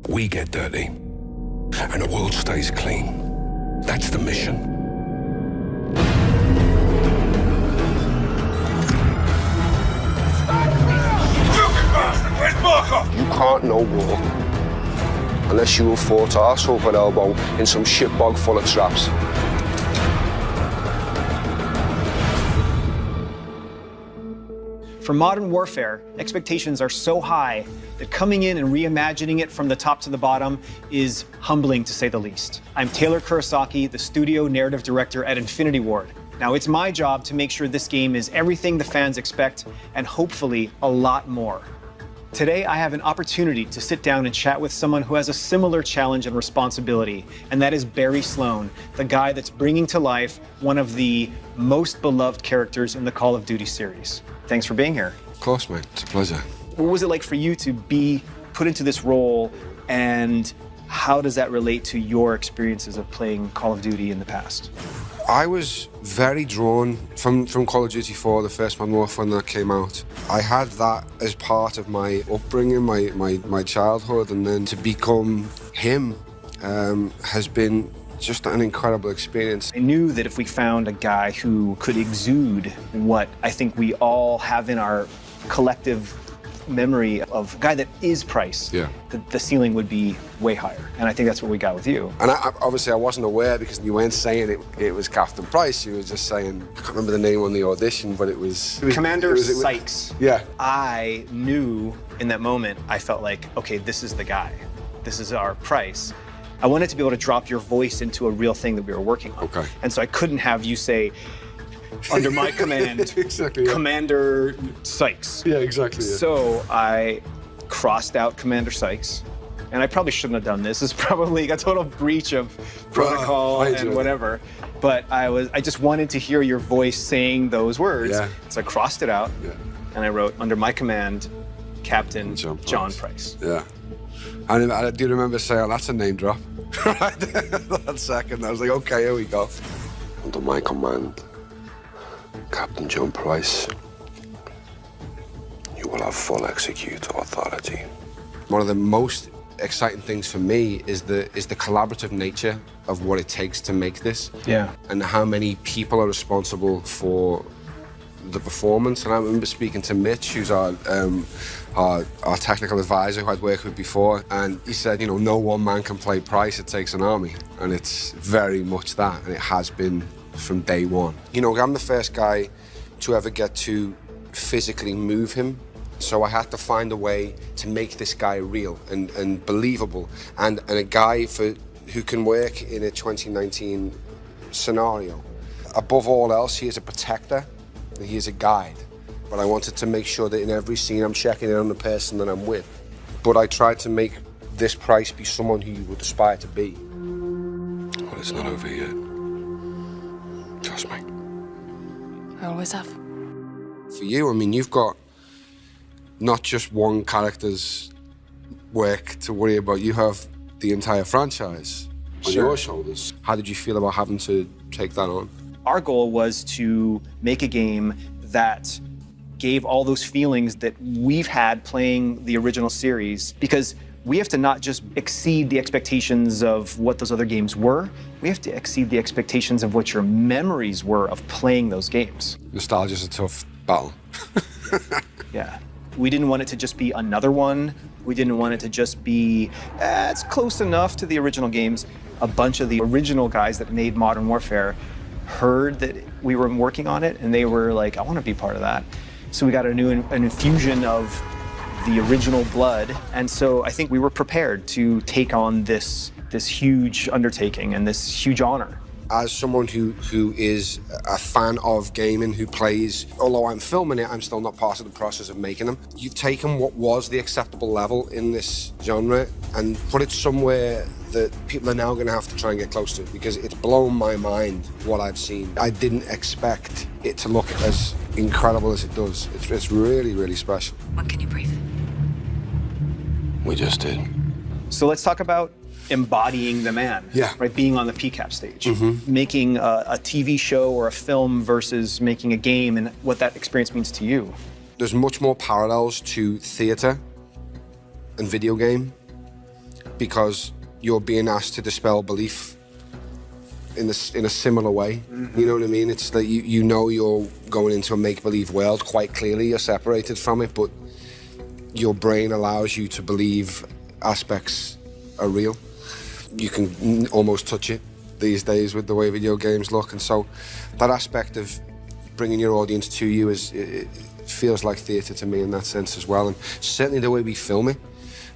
We get dirty, and the world stays clean. That's the mission. Stupid bastard! Where's Barker? You can't know war unless you have fought arsehole and elbow in some shitbog full of traps. For Modern Warfare, expectations are so high that coming in and reimagining it from the top to the bottom is humbling, to say the least. I'm Taylor Kurosaki, the studio narrative director at Infinity Ward. Now, it's my job to make sure this game is everything the fans expect, and hopefully a lot more. Today, I have an opportunity to sit down and chat with someone who has a similar challenge and responsibility, and that is Barry Sloan, the guy that's bringing to life one of the most beloved characters in the Call of Duty series. Thanks for being here. Of course, mate. It's a pleasure. What was it like for you to be put into this role, and how does that relate to your experiences of playing Call of Duty in the past? I was very drawn from Call of Duty 4, the first Modern Warfare that came out. I had that as part of my upbringing, my childhood, and then to become him has been just an incredible experience. I knew that if we found a guy who could exude what I think we all have in our collective memory of a guy that is Price, Yeah. the ceiling would be way higher. And I think that's what we got with you. And obviously I wasn't aware because you weren't saying it was Captain Price. You were just saying, I can't remember the name on the audition, but it was Commander Sykes. Yeah. I knew in that moment, I felt like, okay, this is the guy. This is our Price. I wanted to be able to drop your voice into a real thing that we were working on. Okay. And so I couldn't have you say, under my command, Exactly, yeah. Commander Sykes. Yeah, exactly. Yeah. So I crossed out Commander Sykes, and I probably shouldn't have done this. It's probably a total breach of protocol I enjoyed and it. whatever. But I just wanted to hear your voice saying those words. Yeah. So I crossed it out, Yeah. and I wrote, under my command, Captain John Price. Price. Yeah. And I do remember saying, oh, that's a name drop. Right there, that second. I was like, okay, here we go. Under my command, Captain John Price, you will have full executor authority. One of the most exciting things for me is the collaborative nature of what it takes to make this. Yeah. And how many people are responsible for the performance. And I remember speaking to Mitch, who's our technical advisor who I'd worked with before, and he said, you know, no one man can play Price, it takes an army. And it's very much that, and it has been from day one. You know, I'm the first guy to ever get to physically move him, so I had to find a way to make this guy real and believable, and a guy who can work in a 2019 scenario. Above all else, he is a protector. He is a guide, but I wanted to make sure that in every scene I'm checking in on the person that I'm with. But I tried to make this Price be someone who you would aspire to be. Well, it's not over yet. Trust me. I always have. For you, I mean, you've got not just one character's work to worry about. You have the entire franchise on your shoulders. How did you feel about having to take that on? Our goal was to make a game that gave all those feelings that we've had playing the original series, because we have to not just exceed the expectations of what those other games were, we have to exceed the expectations of what your memories were of playing those games. Nostalgia's a tough battle. Yeah. We didn't want it to just be another one. We didn't want it to just be, it's close enough to the original games. A bunch of the original guys that made Modern Warfare heard that we were working on it, and they were like, I want to be part of that. So we got an infusion of the original blood, and so I think we were prepared to take on this huge undertaking and this huge honor. As someone who is a fan of gaming, who plays, although I'm filming it, I'm still not part of the process of making them. You've taken what was the acceptable level in this genre and put it somewhere that people are now going to have to try and get close to, because it's blown my mind what I've seen. I didn't expect it to look as incredible as it does. It's really, really special. When can you breathe? We just did. So let's talk about embodying the man, Yeah. right? Being on the PCAP stage, making a TV show or a film versus making a game, and what that experience means to you. There's much more parallels to theatre and video game. because you're being asked to dispel belief in a similar way. You know what I mean? It's that you know you're going into a make-believe world quite clearly. You're separated from it, but your brain allows you to believe aspects are real. You can almost touch it these days with the way video games look, and so that aspect of bringing your audience to you it feels like theatre to me in that sense as well, and certainly the way we film it,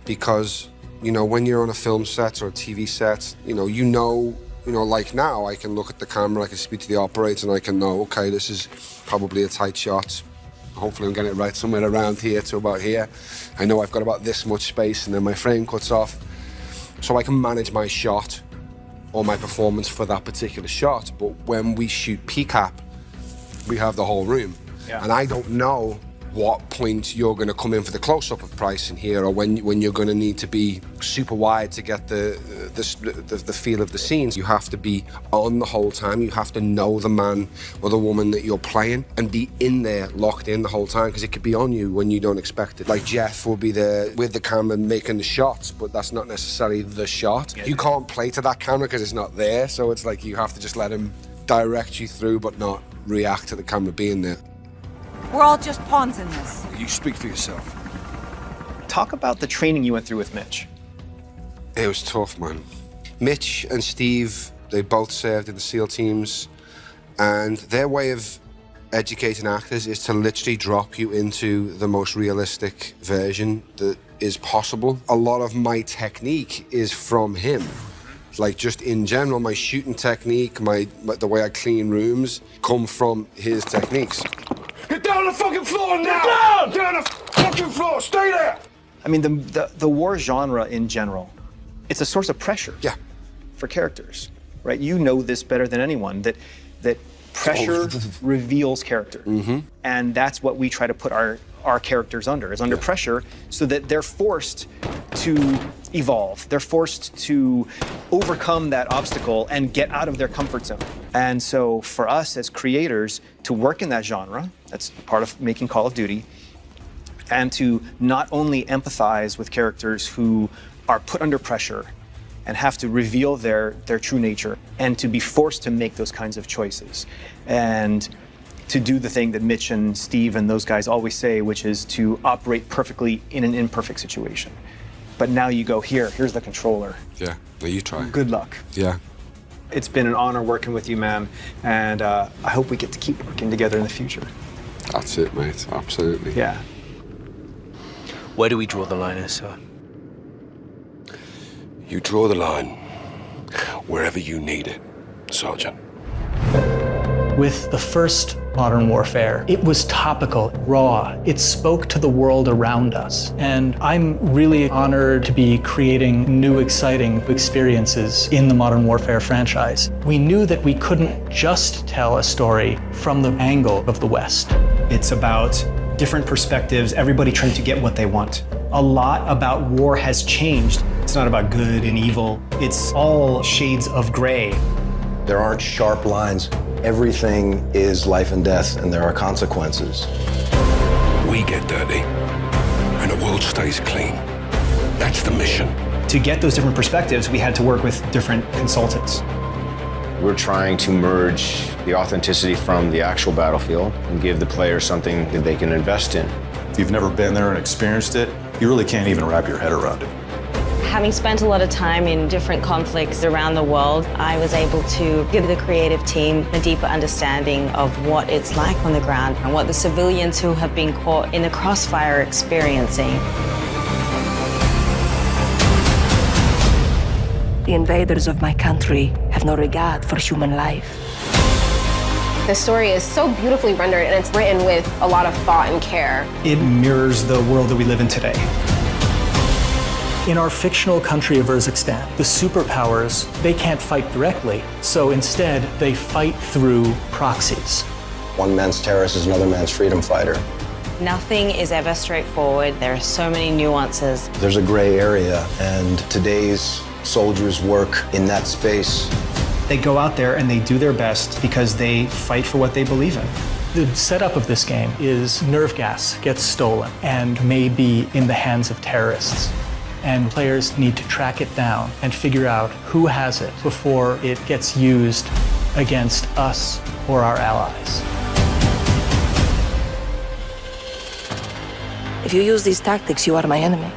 because you know when you're on a film set or a TV set, you know, like now I can look at the camera, I can speak to the operator, and I can know, okay, this is probably a tight shot. Hopefully I'm getting it right somewhere around here to about here. I know I've got about this much space, and then my frame cuts off, so I can manage my shot or my performance for that particular shot. But when we shoot PCAP, we have the whole room. Yeah. And I don't know what point you're going to come in for the close-up of Price in here, or when you're going to need to be super wide to get the feel of the scenes. You have to be on the whole time. You have to know the man or the woman that you're playing and be in there, locked in the whole time, because it could be on you when you don't expect it. Like Jeff will be there with the camera making the shots, but that's not necessarily the shot. You can't play to that camera because it's not there, so it's like you have to just let him direct you through, but not react to the camera being there. We're all just pawns in this. You speak for yourself. Talk about the training you went through with Mitch. It was tough, man. Mitch and Steve, they both served in the SEAL teams, and their way of educating actors is to literally drop you into the most realistic version that is possible. A lot of my technique is from him. Like, just in general, my shooting technique, the way I clean rooms come from his techniques. Get down on the fucking floor now! Get down! Down the fucking floor! Stay there! I mean, the war genre in general, it's a source of pressure. Yeah. For characters, right? You know this better than anyone, that pressure reveals character. And that's what we try to put our characters under, is under pressure, so that they're forced to evolve. They're forced to overcome that obstacle and get out of their comfort zone. And so for us as creators to work in that genre, that's part of making Call of Duty, and to not only empathize with characters who are put under pressure and have to reveal their true nature, and to be forced to make those kinds of choices, and to do the thing that Mitch and Steve and those guys always say, which is to operate perfectly in an imperfect situation. But now you go, here's the controller. Yeah, well, you try. Good luck. Yeah. It's been an honor working with you, man, and I hope we get to keep working together in the future. That's it, mate. Absolutely. Yeah. Where do we draw the line, sir? You draw the line wherever you need it, Sergeant. With the first Modern Warfare, it was topical, raw. It spoke to the world around us. And I'm really honored to be creating new, exciting experiences in the Modern Warfare franchise. We knew that we couldn't just tell a story from the angle of the West. It's about different perspectives, everybody trying to get what they want. A lot about war has changed. It's not about good and evil. It's all shades of gray. There aren't sharp lines. Everything is life and death, and there are consequences. We get dirty, and the world stays clean. That's the mission. To get those different perspectives, we had to work with different consultants. We're trying to merge the authenticity from the actual battlefield and give the player something that they can invest in. If you've never been there and experienced it, you really can't even wrap your head around it. Having spent a lot of time in different conflicts around the world, I was able to give the creative team a deeper understanding of what it's like on the ground and what the civilians who have been caught in the crossfire are experiencing. The invaders of my country have no regard for human life. The story is so beautifully rendered, and it's written with a lot of thought and care. It mirrors the world that we live in today. In our fictional country of Urzikstan, the superpowers, they can't fight directly, so instead they fight through proxies. One man's terrorist is another man's freedom fighter. Nothing is ever straightforward. There are so many nuances. There's a gray area, and today's soldiers work in that space. They go out there and they do their best because they fight for what they believe in. The setup of this game is nerve gas gets stolen and may be in the hands of terrorists. and players need to track it down and figure out who has it before it gets used against us or our allies. If you use these tactics, you are my enemy.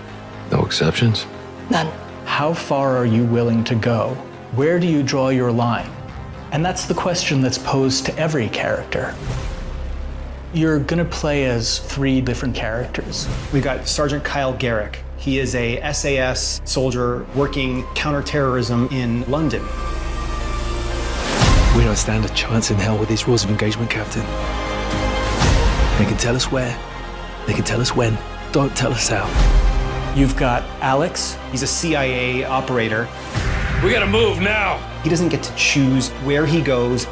No exceptions? None. How far are you willing to go? Where do you draw your line? And that's the question that's posed to every character. You're gonna play as 3 different characters. We've got Sergeant Kyle Garrick. He is a SAS soldier working counterterrorism in London. We don't stand a chance in hell with these rules of engagement, Captain. They can tell us where, they can tell us when, don't tell us how. You've got Alex. He's a CIA operator. We gotta move now. He doesn't get to choose where he goes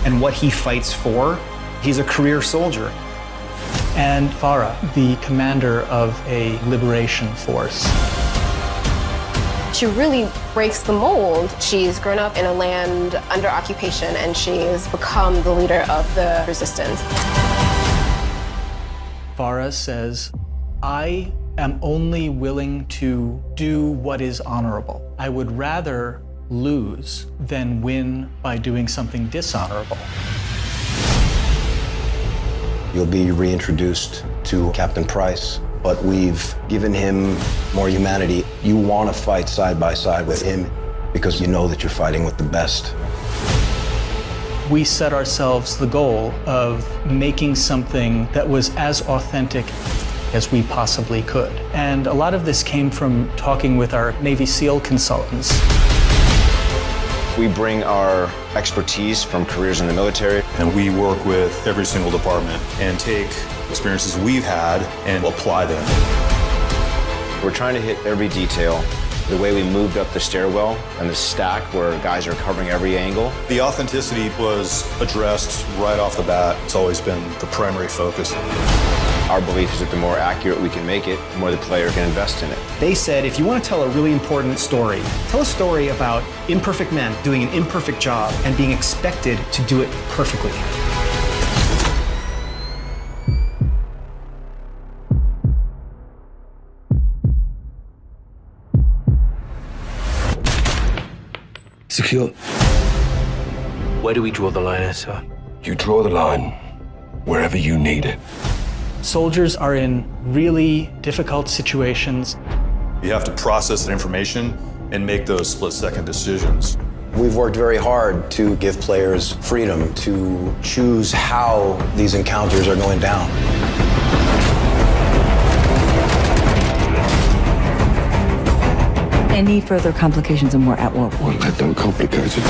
and what he fights for. He's a career soldier. And Farah, the commander of a liberation force. She really breaks the mold. She's grown up in a land under occupation, and she's become the leader of the resistance. Farah says, I am only willing to do what is honorable. I would rather lose than win by doing something dishonorable. You'll be reintroduced to Captain Price, but we've given him more humanity. You want to fight side by side with him because you know that you're fighting with the best. We set ourselves the goal of making something that was as authentic as we possibly could. And a lot of this came from talking with our Navy SEAL consultants. We bring our expertise from careers in the military. And we work with every single department and take experiences we've had and apply them. We're trying to hit every detail. The way we moved up the stairwell and the stack where guys are covering every angle. The authenticity was addressed right off the bat. It's always been the primary focus. Our belief is that the more accurate we can make it, the more the player can invest in it. They said, if you want to tell a really important story, tell a story about imperfect men doing an imperfect job and being expected to do it perfectly. Secure. Where do we draw the line, sir? You draw the line wherever you need it. Soldiers are in really difficult situations. You have to process that information and make those split-second decisions. We've worked very hard to give players freedom to choose how these encounters are going down. Any further complications and we're at war. Well, that don't complicate it.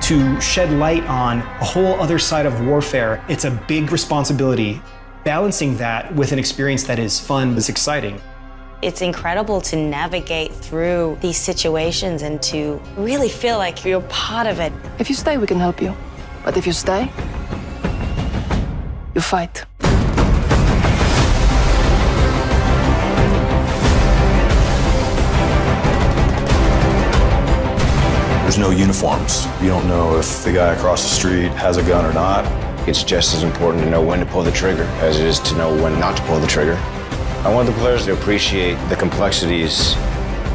To shed light on a whole other side of warfare, it's a big responsibility. Balancing that with an experience that is fun, is exciting. It's incredible to navigate through these situations and to really feel like you're part of it. If you stay, we can help you. But if you stay, you fight. There's no uniforms. You don't know if the guy across the street has a gun or not. It's just as important to know when to pull the trigger as it is to know when not to pull the trigger. I want the players to appreciate the complexities,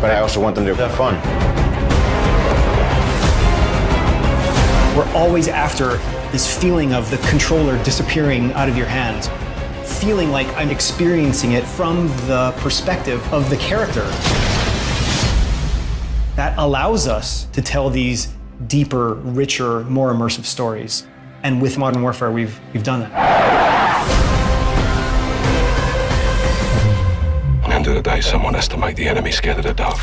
but I also want them to have fun. We're always after this feeling of the controller disappearing out of your hands, feeling like I'm experiencing it from the perspective of the character. That allows us to tell these deeper, richer, more immersive stories. And with Modern Warfare, we've done that. At the end of the day, someone has to make the enemy scared of the dark.